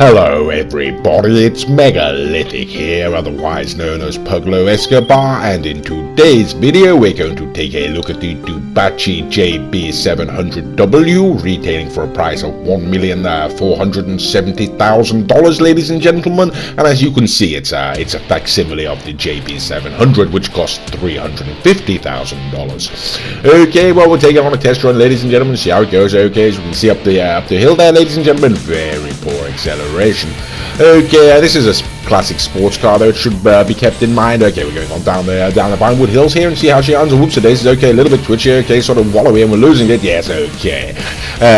Hello everybody, it's Megalithic here, otherwise known as Pablo Escobar, and in today's video we're going to take a look at the Dewbauchee JB700W, retailing for a price of $1,470,000, ladies and gentlemen. And as you can see, it's a facsimile of the JB700, which costs $350,000. Okay, well, we'll take it on a test run, ladies and gentlemen, see how it goes. Okay, as we can see up the hill there, ladies and gentlemen, very poor acceleration. Okay, this is a classic sports car, though it should be kept in mind. Okay, we're going on down the Vinewood Hills here and see how she handles. Whoops, it is okay, a little bit twitchy. Okay, sort of wallowy, and we're losing it. Yes, okay.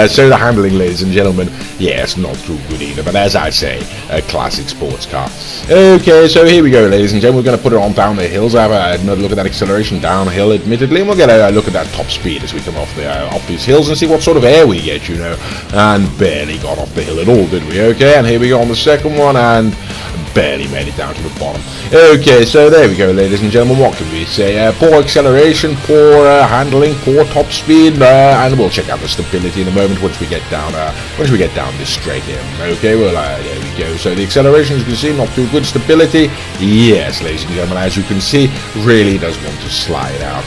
So the handling, ladies and gentlemen, yes, not too good either. But as I say, a classic sports car. Okay, so here we go, ladies and gentlemen. We're going to put it on down the hills. Have another look at that acceleration downhill, admittedly, and we'll get a look at that top speed as we come off these hills and see what sort of air we get, you know. And barely got off the hill at all, did we? Okay, and here we go on the second one, and barely made it down to the bottom. Okay, so there we go, ladies and gentlemen. What can we say? Poor acceleration, poor handling, poor top speed, and we'll check out the stability in a moment once we get down this straight here. Okay, well, there we go. So the acceleration, as you can see, not too good. Stability, yes, ladies and gentlemen, as you can see, really does want to slide out.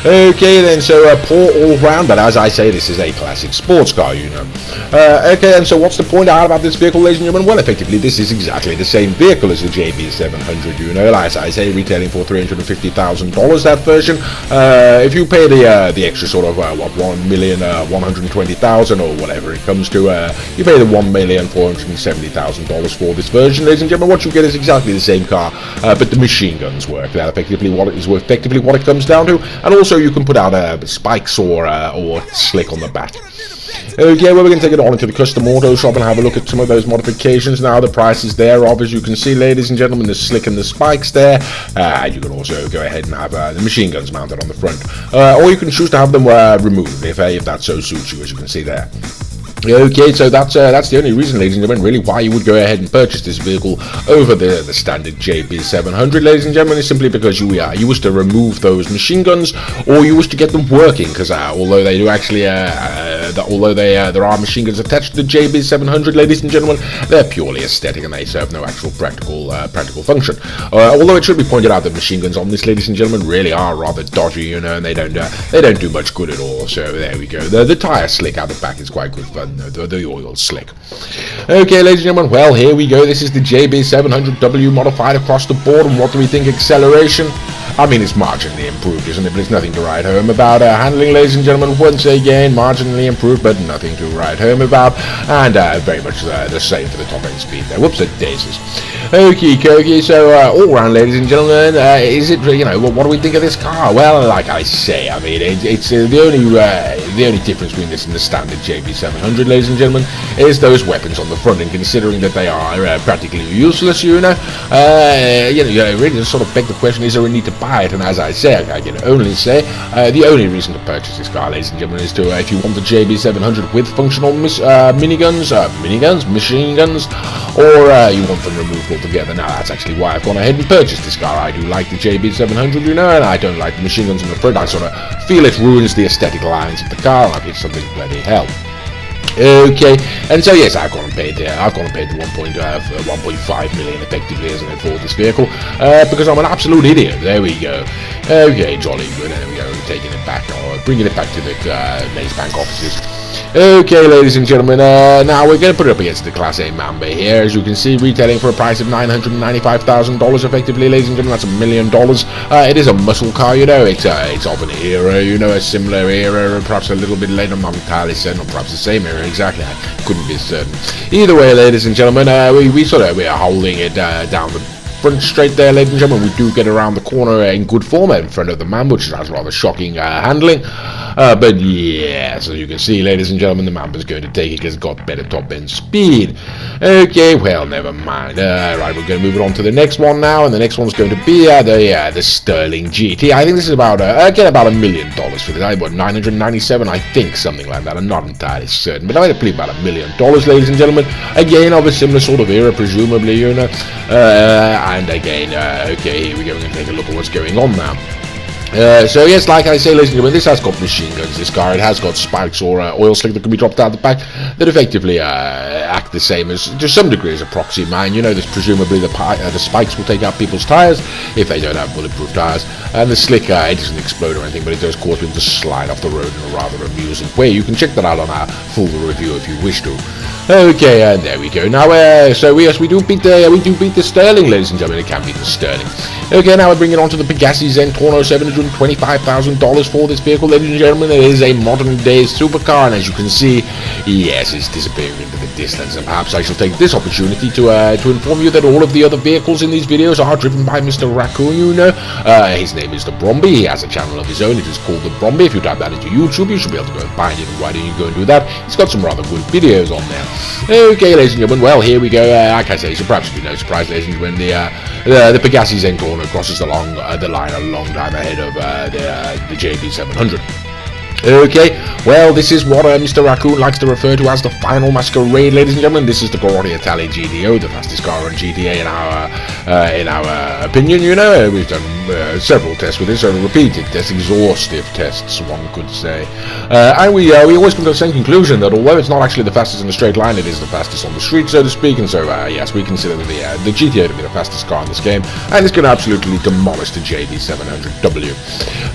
Okay, then, so poor all round, but as I say, this is a classic sports car, you know. Okay, and so what's the point out about this vehicle, ladies and gentlemen? Well, effectively, this is exactly the same vehicle as the JB700, you know. As I say, retailing for $350,000, that version. If you pay the extra sort of $1,120,000 or whatever it comes to, you pay the $1,470,000 for this version, ladies and gentlemen. What you get is exactly the same car, but the machine guns work. That's effectively what it comes down to, and also you can put out spikes or slick on the back. Okay, well, we're going to take it on into the custom auto shop and have a look at some of those modifications. Now, the prices thereof, as you can see, ladies and gentlemen, the slick and the spikes there. You can also go ahead and have the machine guns mounted on the front, or you can choose to have them removed if that so suits you, as you can see there. Okay, so that's the only reason, ladies and gentlemen, really why you would go ahead and purchase this vehicle over the standard JB700, ladies and gentlemen, is simply because you wish to remove those machine guns, or you wish to get them working, because although they do actually, there are machine guns attached to the JB700, ladies and gentlemen, they're purely aesthetic and they serve no actual practical function. Although it should be pointed out that machine guns on this, ladies and gentlemen, really are rather dodgy, you know, and they don't do much good at all. So there we go. The tire slick out the back is quite good fun. The oil slick. Okay, ladies and gentlemen, well, here we go. This is the JB700W modified across the board, and what do we think? Acceleration? I mean, it's marginally improved, isn't it? But it's nothing to write home about. Handling, ladies and gentlemen, once again, marginally improved, but nothing to write home about. And very much the same for the top end speed there. Whoops, it daisies. Okay, so all round, ladies and gentlemen, is it, you know, what do we think of this car? Well, like I say, I mean, it's the only difference between this and the standard JB700, ladies and gentlemen, is those weapons on the front. And considering that they are practically useless, you know, really just sort of beg the question: is there a need to buy it? And as I say, I can only say the only reason to purchase this car, ladies and gentlemen, is to if you want the JB700 with functional machine guns, or you want them removed altogether. Now, that's actually why I've gone ahead and purchased this car. I do like the JB700, you know, and I don't like the machine guns on the front. I sort of feel it ruins the aesthetic lines of the car, like it's something bloody hell. Okay, and so yes, I've gone and paid the 1.5 million effectively, isn't it, for this vehicle, because I'm an absolute idiot. There we go. Okay, jolly good. There we go. Taking it back, or bringing it back to the Maze Bank offices. Okay, ladies and gentlemen, now we're going to put it up against the Class A Mamba here. As you can see, retailing for a price of $995,000 effectively, ladies and gentlemen. That's $1 million. It is a muscle car, you know. It's of an era, you know, a similar era, perhaps a little bit later. I'm not entirely certain, or perhaps the same era exactly. I couldn't be certain. Either way, ladies and gentlemen, we are holding it down the front straight there, ladies and gentlemen. We do get around the corner in good form in front of the Mamba, which has rather shocking handling. But yeah, so you can see, ladies and gentlemen, the Mamba's going to take it because it's got better top end speed. Okay, well, never mind. Right, we're going to move it on to the next one now, and the next one's going to be the Sterling GT. I think this is about $1 million for this. What, 997? I think something like that. I'm not entirely certain, but I believe about $1 million, ladies and gentlemen. Again, of a similar sort of era, presumably, you know. And again, okay, here we go. We're going to take a look at what's going on now. So yes, like I say, ladies and gentlemen, this has got machine guns, this car. It has got spikes or oil slick that can be dropped out the back that effectively act the same as, to some degree, as a proxy mine. You know, this presumably the spikes will take out people's tyres if they don't have bulletproof tyres, and the slick, it doesn't explode or anything, but it does cause people to slide off the road in a rather amusing way. You can check that out on our full review if you wish to. Okay, and there we go. Now, so yes, we do beat the Sterling, ladies and gentlemen. It can beat the Sterling. Okay, now we're bringing on to the Pegassi Zentorno, $725,000 for this vehicle, ladies and gentlemen. It is a modern-day supercar, and as you can see, yes, it's disappearing into the distance. And perhaps I shall take this opportunity to inform you that all of the other vehicles in these videos are driven by Mr. Raccoon. You know, his name is the Bromby. He has a channel of his own. It is called the Bromby. If you type that into YouTube, you should be able to go and find it. And why don't you go and do that? He's got some rather good videos on there. Okay, ladies and gentlemen, well, here we go. Like I say, so perhaps be no surprise, ladies and gentlemen, the Pegassi Zentorno crosses the line a long time ahead of the JB700. Okay, well, this is what Mr. Raccoon likes to refer to as the final masquerade, ladies and gentlemen. This is the Grotti Italia GTO, the fastest car on GTA in our opinion. You know, we've done several tests with this, repeated tests, exhaustive tests, one could say, and we always come to the same conclusion that although it's not actually the fastest in a straight line, it is the fastest on the street, so to speak. And so yes, we consider the GTO to be the fastest car in this game, and it's going to absolutely demolish the JB700W.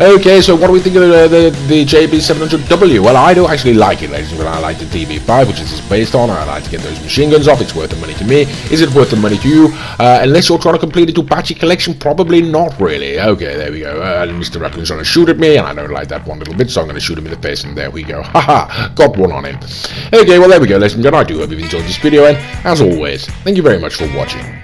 Okay, so what do we think of the JB700W? Well, I do actually like it, ladies and gentlemen. I like the DB5, which this is based on. I like to get those machine guns off. It's worth the money to me. Is it worth the money to you? Unless you're trying to complete a Dewbauchee collection, probably not really. Okay, there we go. Mr. Raccoon's trying to shoot at me, and I don't like that one little bit, so I'm going to shoot him in the face, and there we go. Haha, got one on him. Okay, well, there we go, ladies and gentlemen. I do hope you've enjoyed this video, and as always, thank you very much for watching.